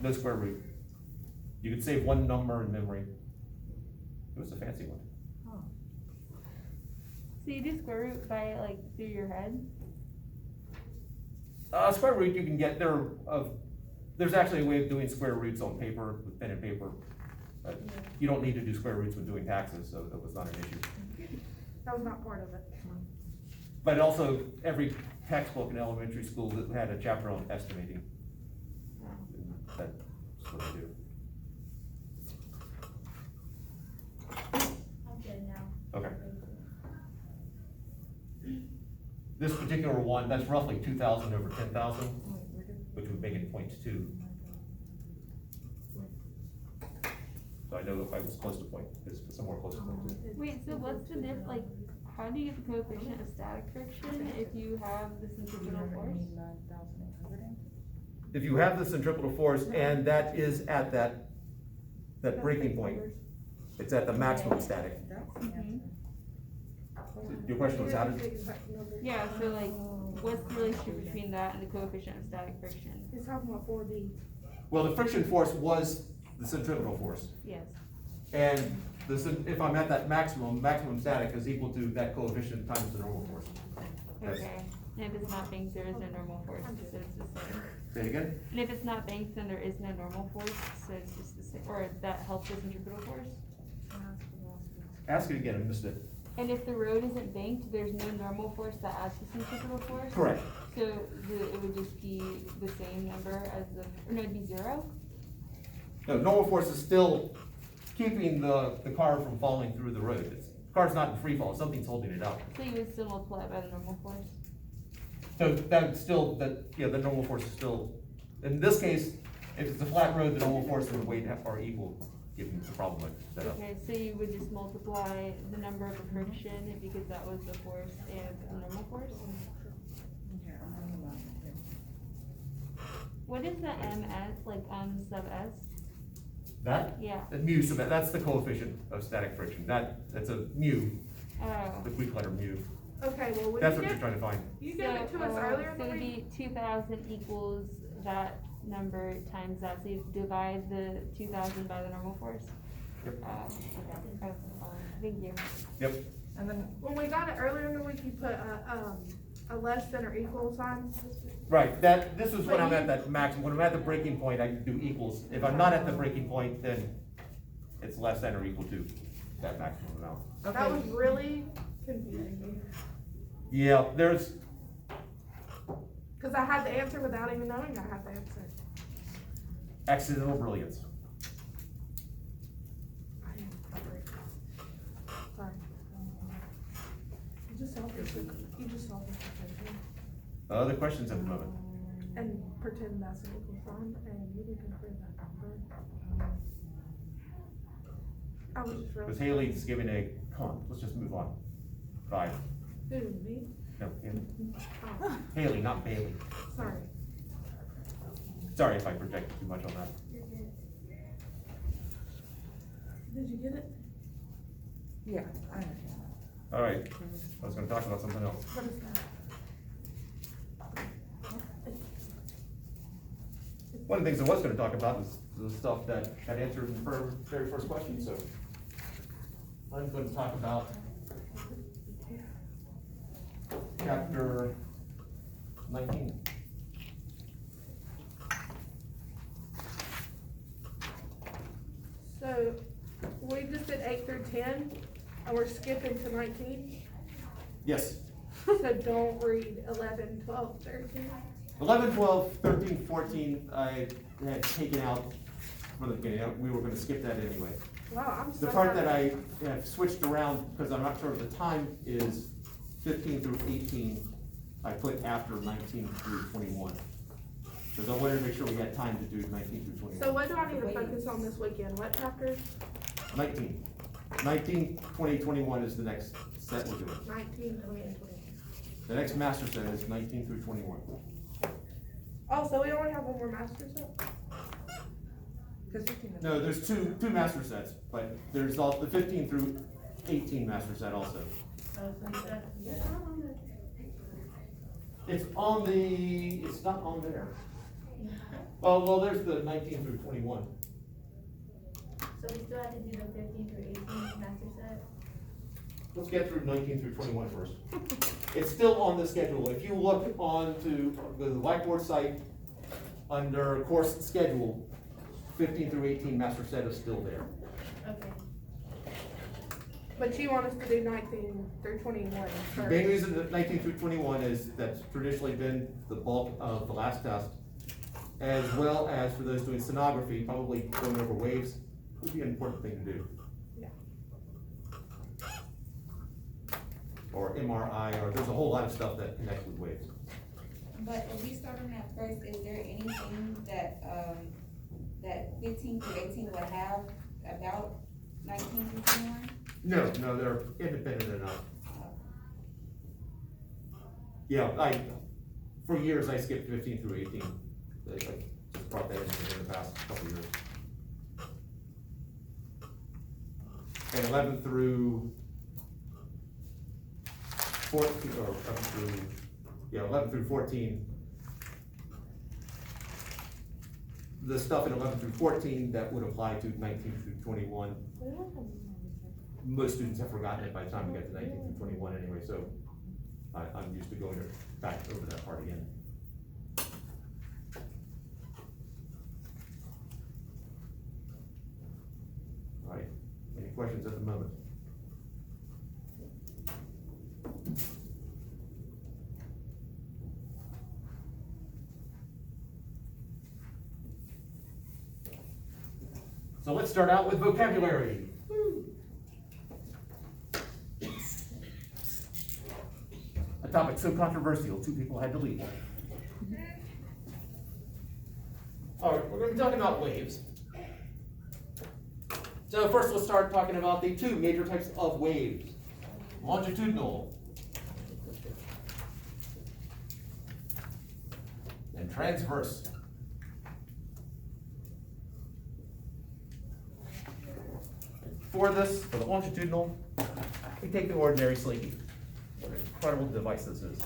no square root. You could save one number in memory. It was a fancy one. Oh. So you do square root by like through your head? Square root you can get, there's actually a way of doing square roots on paper, with pen and paper. But you don't need to do square roots when doing taxes, so that was not an issue. That was not part of it. But also, every textbook in elementary school that had a chapter on estimating. That's what I do. I'm good now. Okay. This particular one, that's roughly 2,000 over 10,000, which would make it 0.2. So I know if I was close to point, it's somewhere close to 0.2. Wait, so what's the diff, like, how do you get the coefficient of static friction if you have the centripetal force? If you have the centripetal force, and that is at that breaking point, it's at the maximum static. Mhm. Your question was how did, Yeah, so like, what's the relationship between that and the coefficient of static friction? He's talking about 4D. well, the friction force was the centripetal force. Yes. And if I'm at that maximum static is equal to that coefficient times the normal force. That's- Okay, and if it's not banked, there is no normal force, so it's the same. Say it again? And if it's not banked, then there is no normal force, so it's just the same, or that helps the centripetal force. Ask it again, I missed it. And if the road isn't banked, there's no normal force that adds to centripetal force? Correct. So it would just be the same number as the, or no, it'd be zero? No, normal force is still keeping the car from falling through the road. The car's not in free fall, something's holding it up. So you would still multiply it by the normal force? So that's still, the normal force is still, in this case, if it's a flat road, the normal force and the weight are equal, given the problem I set up. Okay, so you would just multiply the number of friction because that was the force and the normal force? What is the MS, like sub S? That? Yeah. The mu sub, that's the coefficient of static friction. That's a mu, Oh. the Greek letter mu. Okay, well, That's what you're trying to find. you gave it to us earlier in So the it'd week. be 2,000 equals that number times that, so you divide the 2,000 by the normal force? Yep. Okay, thank you. Yep. And then, when we got it earlier in the week, you put a less than or equal sign. Right, this is when I'm at that maximum. When I'm at the breaking point, I can do equals. If I'm not at the breaking point, then it's less than or equal to that maximum amount. That was really confusing me. Yeah, there's, Cause I had the answer without even knowing I had the answer. accidental brilliance. I didn't cover it. Sorry. You just solved this, you just solved this equation. Other questions at the moment? And pretend that's an equal sign, and you can prove that number. I was just Because really. Haley's giving come on, let's just move on. 5. Who, me? No, Haley. Oh, Haley, not Bailey. sorry. Sorry if I projected too much on that. You're good. Did you get it? Yeah, I understand. All right, I was gonna talk about something else. What is that? One of the things I was gonna talk about is the stuff that got answered in the very first question, so. I'm gonna talk about chapter 19. So, we just did 8 through 10, and we're skipping to 19, Yes. so don't read 11, 12, 13. 11, 12, 13, 14, I had taken out from the beginning. We were gonna skip that anyway. Wow, I'm so. The part that I have switched around, because I'm not sure of the time, is 15 through 18, I put after 19 through 21. Because I wanted to make sure we had time to do 19 through 21. So what do I need to focus on this weekend? What chapters? 19. 19, 20, 21 is the next set we're doing. 19, 20, and 21. The next master set is 19 through 21. Oh, so we only have one more master set? No, there's two master sets, but there's also the 15 through 18 master set also. It's on the, it's not on there. Well, there's the 19 through 21. So we still have to do the 15 through 18 master set? Let's get through 19 through 21 first. It's still on the schedule. If you look on to the Blackboard site, under course schedule, 15 through 18 master set is still there. Okay. But you want us to do 19 through 21 The first? main reason that 19 through 21 is that's traditionally been the bulk of the last test, as well as for those doing sonography, probably going over waves would be an important thing to do. Yeah. Or MRI, or there's a whole lot of stuff that connects with waves. But if we start on that first, is there anything that, that 15 through 18 would have about 19 through 21? No, they're independent enough. Yeah, for years I skipped 15 through 18. I just brought that in the past couple of years. And 11 through 14, or 11 through 14. The stuff in 11 through 14 that would apply to 19 through 21. Most students have forgotten it by the time we get to 19 through 21 anyway, so I'm used to going back over that part again. All right, any questions at the moment? So let's start out with vocabulary. A topic so controversial, 2 people had to leave. All right, we're going to be talking about waves. So first let's start talking about the 2 major types of waves. Longitudinal and transverse. For the longitudinal, we take the ordinary slinky. What an incredible device this is.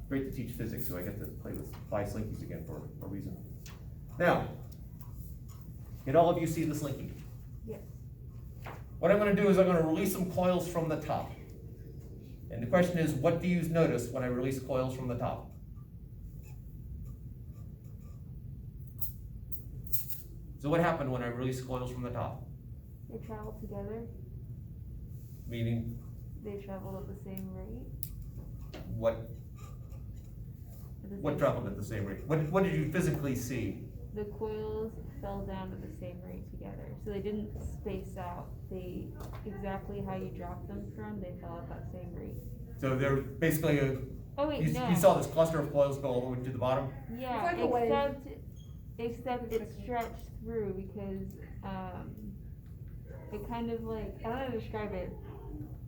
Great to teach physics, so I get to play with 5 slinkies again for a reason. Now, can all of you see the slinky? Yes. What I'm going to do is I'm going to release some coils from the top. And the question is, what do you notice when I release coils from the top? So what happened when I release coils from the top? They travel together. Meaning, They travel at the same rate. what traveled at the same rate? What did you physically see? The coils fell down at the same rate together, so they didn't space out. They exactly how you dropped them from, they fell at that same rate. So they're basically Oh wait, no. you saw this cluster of coils go all the way to the bottom? Yeah, It's like a wave. except it stretched through because it kind of like, I don't know how to describe it.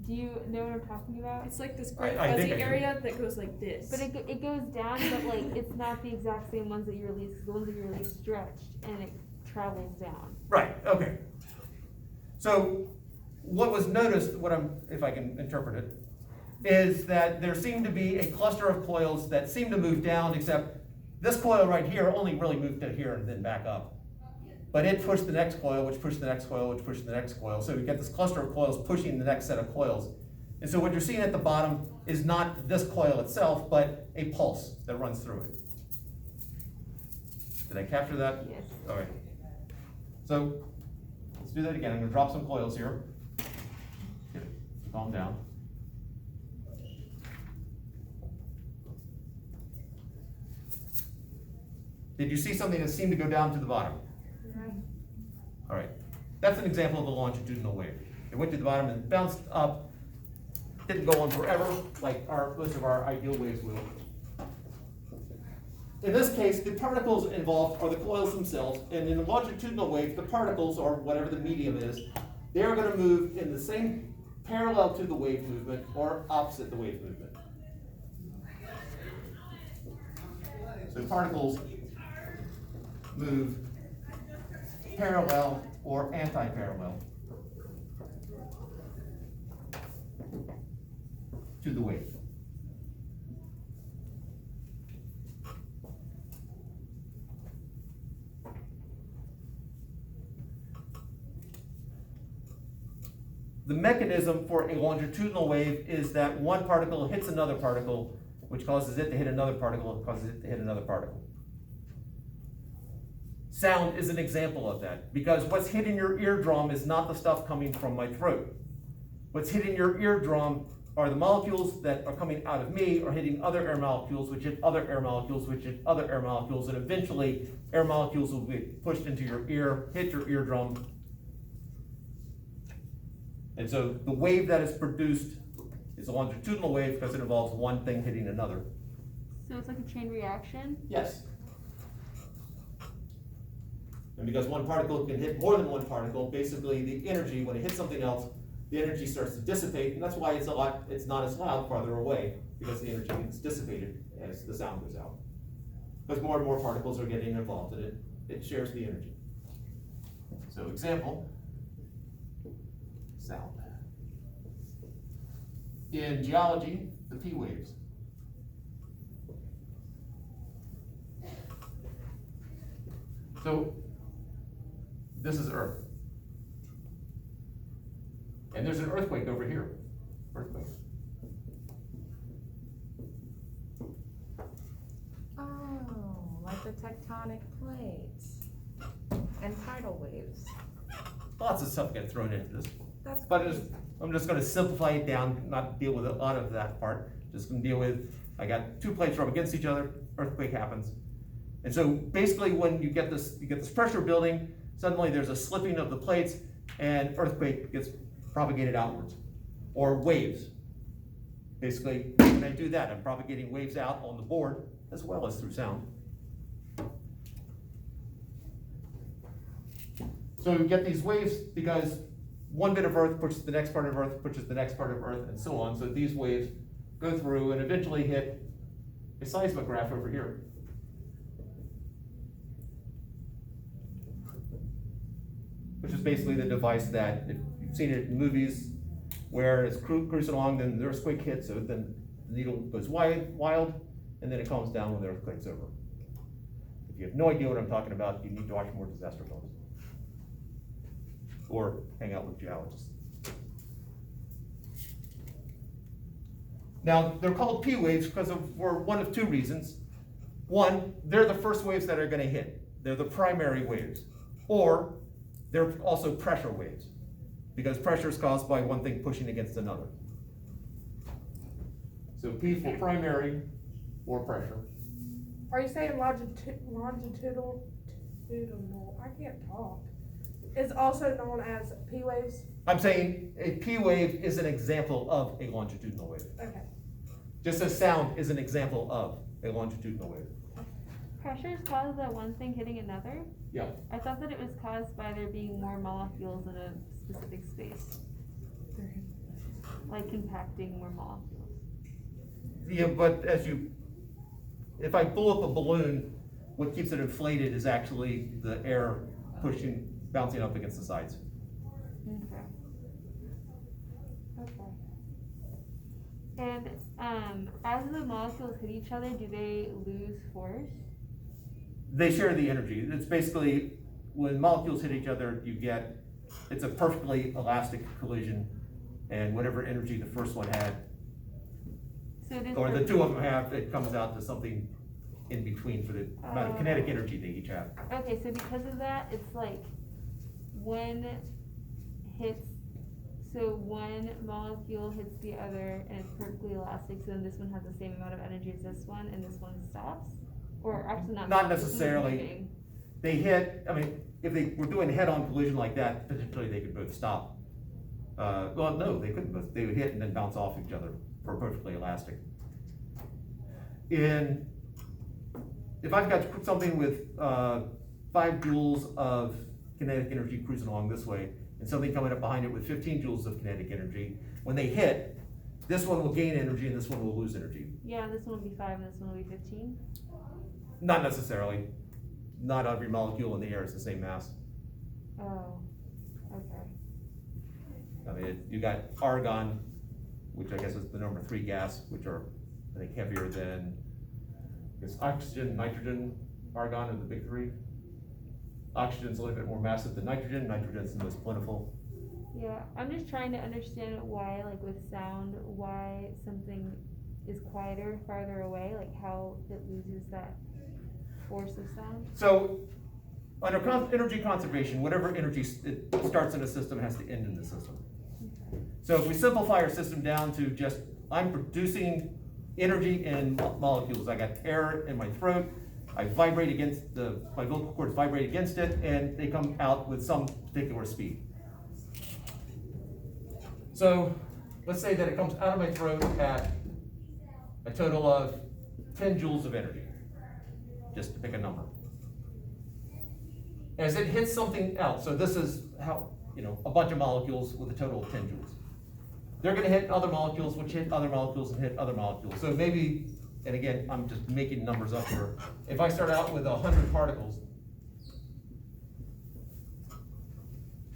Do you know what I'm talking about? It's like this gray I think fuzzy I do. area that goes like this. But it goes down, but like it's not the exact same ones that you release. 'Cause the ones that you release stretched and it travels down. Right, okay. So what was noticed, if I can interpret it, is that there seemed to be a cluster of coils that seemed to move down, except this coil right here only really moved to here and then back up. But it pushed the next coil, which pushed the next coil, which pushed the next coil. So you get this cluster of coils pushing the next set of coils. And so what you're seeing at the bottom is not this coil itself, but a pulse that runs through it. Did I capture that? Yes. All right. So let's do that again. I'm going to drop some coils here. Get it. Calm down. Did you see something that seemed to go down to the bottom? All right, that's an example of a longitudinal wave. It went to the bottom and bounced up, didn't go on forever like most of our ideal waves will. In this case, the particles involved are the coils themselves, and in a longitudinal wave, the particles, or whatever the medium is, they are going to move in the same parallel to the wave movement or opposite the wave movement. So particles move parallel or anti-parallel to the wave. the mechanism for a longitudinal wave is that one particle hits another particle, which causes it to hit another particle, and causes it to hit another particle. Sound is an example of that, because what's hitting your eardrum is not the stuff coming from my throat. What's hitting your eardrum are the molecules that are coming out of me are hitting other air molecules, which hit other air molecules, which hit other air molecules, and eventually air molecules will be pushed into your ear, hit your eardrum. And so the wave that is produced is a longitudinal wave because it involves one thing hitting another. So it's like a chain reaction? Yes. And because one particle can hit more than one particle, basically the energy, when it hits something else, the energy starts to dissipate, and that's why it's not as loud farther away, because the energy gets dissipated as the sound goes out. Because more and more particles are getting involved in it, it shares the energy. So example, sound. In geology, the P waves. So this is Earth. And there's an earthquake over here. Earthquake. Oh, like the tectonic plates and tidal waves. Lots of stuff gets thrown into this. That's But crazy. I'm just gonna simplify it down, not deal with a lot of that part. Just gonna deal with, I got two plates rub against each other, earthquake happens. And so basically when you get this pressure building, suddenly there's a slipping of the plates and earthquake gets propagated outwards. Or waves. Basically, when I do that, I'm propagating waves out on the board as well as through sound. So we get these waves because one bit of Earth pushes the next part of Earth, pushes the next part of Earth, and so on. So these waves go through and eventually hit a seismograph over here. Which is basically the device that, if you've seen it in movies, where it's cruising along, then the earthquake hits, so then the needle goes wild, and then it calms down when the earthquake's over. If you have no idea what I'm talking about, you need to watch more disaster films. Or hang out with geologists. Now, they're called P waves because for one of two reasons. One, they're the first waves that are gonna hit. They're the primary waves. Or, they're also pressure waves, because pressure is caused by one thing pushing against another. So P for primary or pressure. Are you saying longitudinal, I can't talk, is also known as P waves? I'm saying a P wave is an example of a longitudinal wave. Okay. Just as sound is an example of a longitudinal wave. Pressure is caused by one thing hitting another? Yeah. I thought that it was caused by there being more molecules in a specific space. Like compacting more molecules. Yeah, but if I blow up a balloon, what keeps it inflated is actually the air bouncing up against the sides. Okay. Okay. And as the molecules hit each other, do they lose force? They share the energy. It's basically, when molecules hit each other, it's a perfectly elastic collision, and whatever energy the first one had, So it is or the two of them have, it comes out to something in between for the amount of kinetic energy they each have. Okay, so because of that, it's like one molecule hits the other and it's perfectly elastic, so then this one has the same amount of energy as this one, and this one stops? Or actually not. Not stops, this one's necessarily. moving. They hit, if they were doing a head-on collision like that, potentially they could both stop. Well, no, they couldn't both. They would hit and then bounce off each other for perfectly elastic. If I've got something with 5 joules of kinetic energy cruising along this way, and something coming up behind it with 15 joules of kinetic energy, when they hit, this one will gain energy and this one will lose energy. Yeah, this one will be 5 and this one will be 15? Not necessarily. Not every molecule in the air is the same mass. Oh, okay. You got argon, which I guess is the number 3 gas, which are, I think, heavier than, oxygen, nitrogen, argon are the big 3. Oxygen's a little bit more massive than nitrogen. Nitrogen's the most plentiful. Yeah, I'm just trying to understand why, like with sound, why something is quieter farther away, like how it loses that force of sound. So, under energy conservation, whatever energy it starts in a system has to end in the system. So if we simplify our system down to just, I'm producing energy in molecules. I got air in my throat, I vibrate against my vocal cords vibrate against it, and they come out with some particular speed. So let's say that it comes out of my throat at a total of 10 joules of energy, just to pick a number. As it hits something else, so this is how, a bunch of molecules with a total of 10 joules. They're gonna hit other molecules, which hit other molecules and hit other molecules. So maybe, and again, I'm just making numbers up here. If I start out with 100 particles,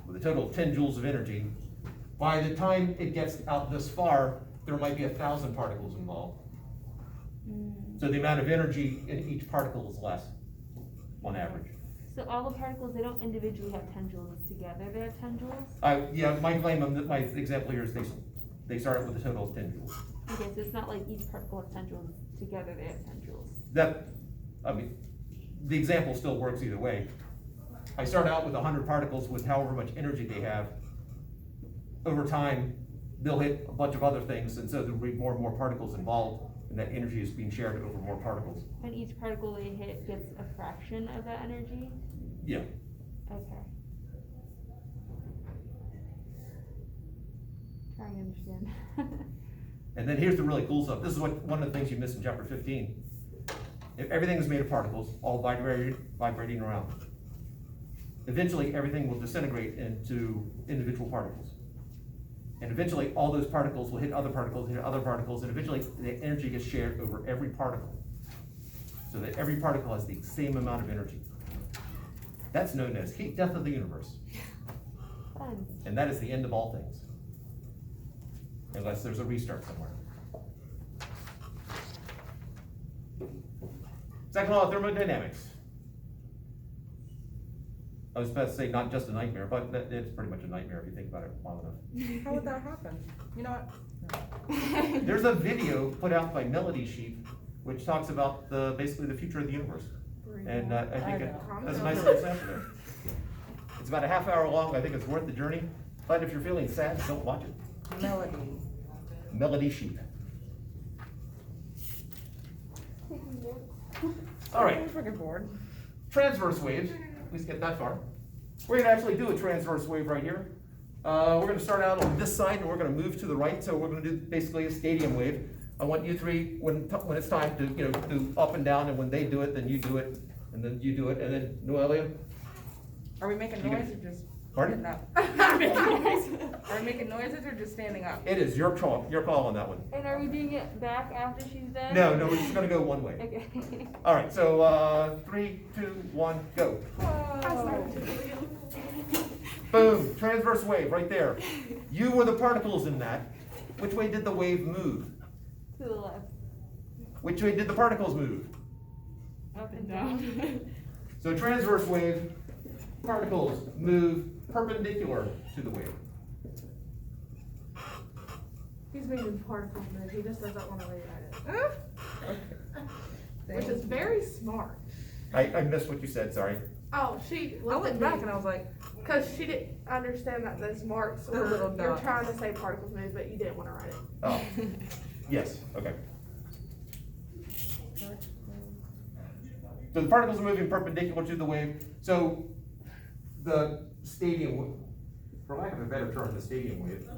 with a total of 10 joules of energy, by the time it gets out this far, there might be 1,000 particles involved. So the amount of energy in each particle is less, on average. So all the particles, they don't individually have 10 joules, together they have 10 joules? Yeah, my claim on my example here is they start with a total of 10 joules. Okay, so it's not like each particle has 10 joules, together they have 10 joules. The example still works either way. I start out with 100 particles with however much energy they have. Over time, they'll hit a bunch of other things, and so there'll be more and more particles involved, and that energy is being shared over more particles. And each particle they hit gets a fraction of that energy? Yeah. Okay. Trying to understand. And then here's the really cool stuff. This is one of the things you missed in chapter 15. If everything is made of particles, all vibrating around. Eventually, everything will disintegrate into individual particles. And eventually, all those particles will hit other particles, and eventually the energy gets shared over every particle. So that every particle has the same amount of energy. That's known as heat death of the universe. Fun. And that is the end of all things. Unless there's a restart somewhere. Second law of thermodynamics. I was supposed to say not just a nightmare, but it's pretty much a nightmare if you think about it long enough. How would that happen? You know what? There's a video put out by Melody Sheep, which talks about basically the future of the universe. And I think that's a nice little example there. It's about a half hour long. I think it's worth the journey. But if you're feeling sad, don't watch it. Melody Sheep. All right. I'm freaking bored. Transverse waves. At least get that far. We're gonna actually do a transverse wave right here. We're gonna start out on this side and we're gonna move to the right. So we're gonna do basically a stadium wave. I want you three, when it's time to do up and down, and when they do it, then you do it, and then you do it, and then Noelia. Are we making You noise can- or just Pardon? standing up? Are we making noises or just standing up? It is your call on that one. And are we doing it back after she's done? No, we're just gonna go one way. Okay. All right, so 3, 2, 1, go. Boom, transverse wave right there. You were the particles in that. Which way did the wave move? To the left. Which way did the particles move? Up and down. So transverse wave, particles move perpendicular to the wave. He's making particles move, he just doesn't wanna rewrite it. Which is very smart. I missed what you said, sorry. Oh, she I looked went at back me, and I was like, cause she didn't understand that those marks The were, little you're dots. trying to say particles move, but you didn't wanna write it. Oh, yes, okay. So the particles are moving perpendicular to the wave. So the stadium, for lack of a better term, the stadium wave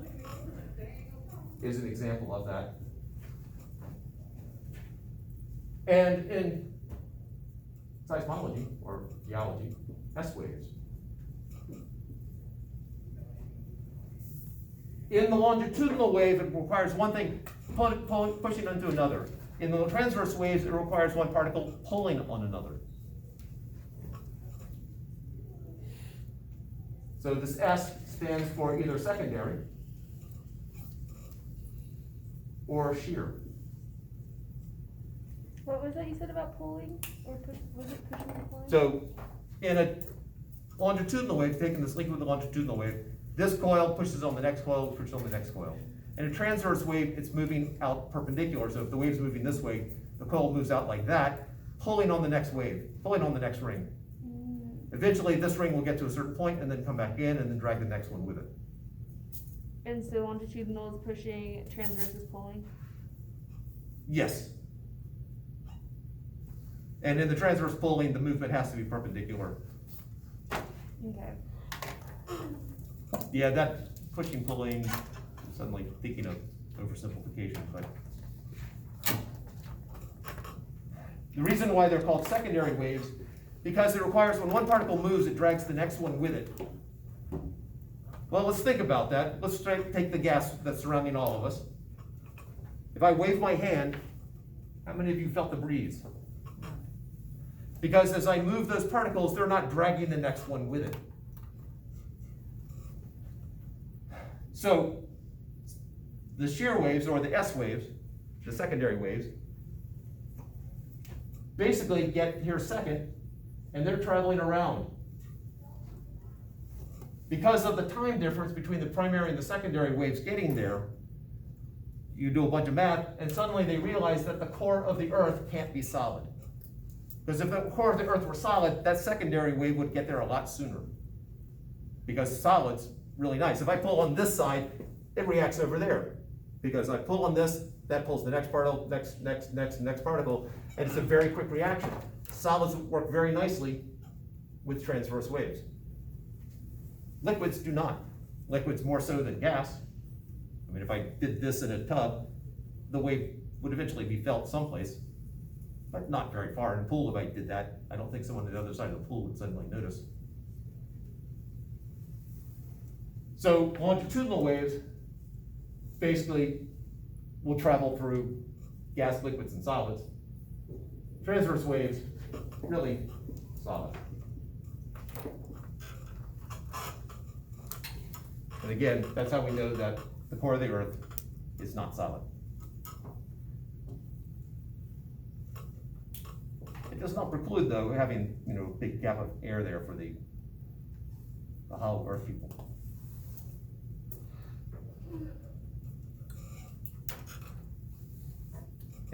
is an example of that. And in seismology or geology, S waves. In the longitudinal wave, it requires one thing, pushing onto another. In the transverse waves, it requires one particle pulling on another. So this S stands for either secondary or shear. What was that you said about pulling? Or was it pushing or pulling? So in a longitudinal wave, taking this liquid with a longitudinal wave, This coil pushes on the next coil, pushes on the next coil. In a transverse wave, it's moving out perpendicular, so if the wave's moving this way, the coil moves out like that, pulling on the next wave, pulling on the next ring. Eventually, this ring will get to a certain point and then come back in and then drag the next one with it. And so longitudinal is pushing, transverse is pulling? Yes. And in the transverse pulling, the movement has to be perpendicular. Okay. Yeah, that pushing, pulling, I'm suddenly thinking of oversimplification, but. The reason why they're called secondary waves, because it requires when one particle moves, it drags the next one with it. Well, let's think about that. Let's take the gas that's surrounding all of us. If I wave my hand, how many of you felt the breeze? Because as I move those particles, they're not dragging the next one with it. So, the shear waves, or the S waves, the secondary waves, basically get here second, and they're traveling around. Because of the time difference between the primary and the secondary waves getting there, you do a bunch of math, and suddenly they realize that the core of the Earth can't be solid. Because if the core of the Earth were solid, that secondary wave would get there a lot sooner. Because solid's really nice. If I pull on this side, it reacts over there. Because I pull on this, that pulls the next particle, next particle, and it's a very quick reaction. Solids work very nicely with transverse waves. Liquids do not. Liquids more so than gas. I mean, if I did this in a tub, the wave would eventually be felt someplace, but not very far. In a pool, if I did that, I don't think someone on the other side of the pool would suddenly notice. So longitudinal waves basically will travel through gas, liquids, and solids. Transverse waves, really solid. And again, that's how we know that the core of the Earth is not solid. It does not preclude, though, having a big gap of air there for the hollow Earth people.